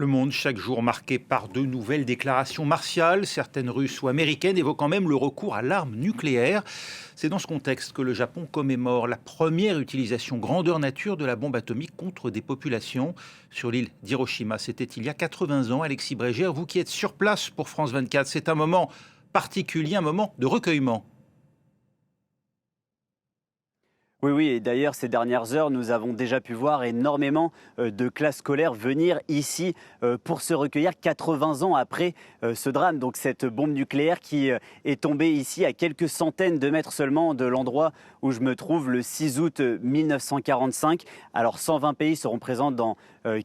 Le monde chaque jour marqué par de nouvelles déclarations martiales, certaines russes ou américaines évoquant même le recours à l'arme nucléaire. C'est dans ce contexte que le Japon commémore la première utilisation grandeur nature de la bombe atomique contre des populations sur l'île d'Hiroshima. C'était il y a 80 ans. Alexis Brégère, vous qui êtes sur place pour France 24, c'est un moment particulier, un moment de recueillement. Oui, et d'ailleurs, ces dernières heures, nous avons déjà pu voir énormément de classes scolaires venir ici pour se recueillir 80 ans après ce drame. Donc cette bombe nucléaire qui est tombée ici à quelques centaines de mètres seulement de l'endroit où je me trouve le 6 août 1945. Alors 120 pays seront présents dans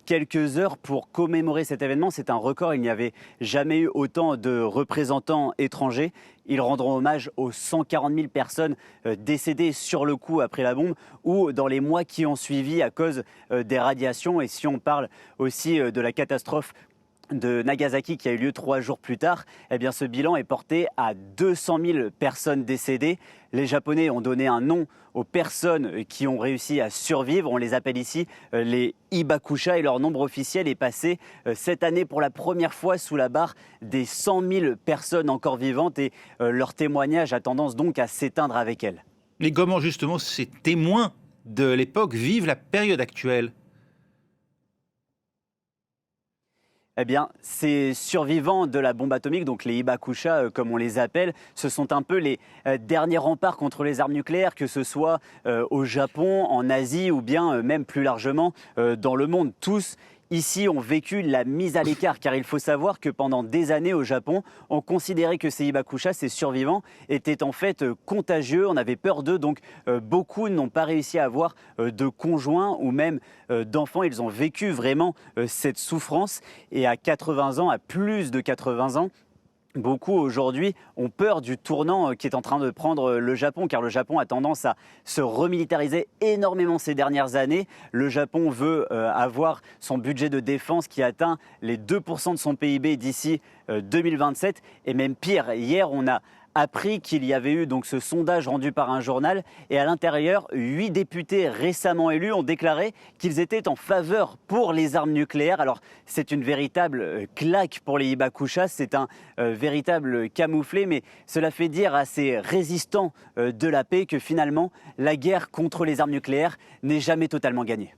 quelques heures pour commémorer cet événement. C'est un record, il n'y avait jamais eu autant de représentants étrangers. Ils rendront hommage aux 140 000 personnes décédées sur le coup après la bombe ou dans les mois qui ont suivi à cause des radiations. Et si on parle aussi de la catastrophe de Nagasaki qui a eu lieu 3 jours plus tard, eh bien ce bilan est porté à 200 000 personnes décédées. Les Japonais ont donné un nom aux personnes qui ont réussi à survivre. On les appelle ici les Hibakusha et leur nombre officiel est passé cette année pour la première fois sous la barre des 100 000 personnes encore vivantes et leur témoignage a tendance donc à s'éteindre avec elles. Et comment justement ces témoins de l'époque vivent la période actuelle ? Eh bien, ces survivants de la bombe atomique, donc les Hibakusha comme on les appelle, ce sont un peu les derniers remparts contre les armes nucléaires, que ce soit au Japon, en Asie ou bien même plus largement dans le monde. Tous ici ont vécu la mise à l'écart, car il faut savoir que pendant des années au Japon, on considérait que ces Hibakusha, ces survivants, étaient en fait contagieux, on avait peur d'eux, donc beaucoup n'ont pas réussi à avoir de conjoints ou même d'enfants. Ils ont vécu vraiment cette souffrance et à 80 ans, à plus de 80 ans, beaucoup aujourd'hui ont peur du tournant qui est en train de prendre le Japon, car le Japon a tendance à se remilitariser énormément ces dernières années. Le Japon veut avoir son budget de défense qui atteint les 2% de son PIB d'ici 2027. Et même pire, hier on a appris qu'il y avait eu donc ce sondage rendu par un journal et à l'intérieur, 8 députés récemment élus ont déclaré qu'ils étaient en faveur pour les armes nucléaires. Alors c'est une véritable claque pour les Hibakusha, c'est un véritable camouflet, mais cela fait dire à ces résistants de la paix que finalement la guerre contre les armes nucléaires n'est jamais totalement gagnée.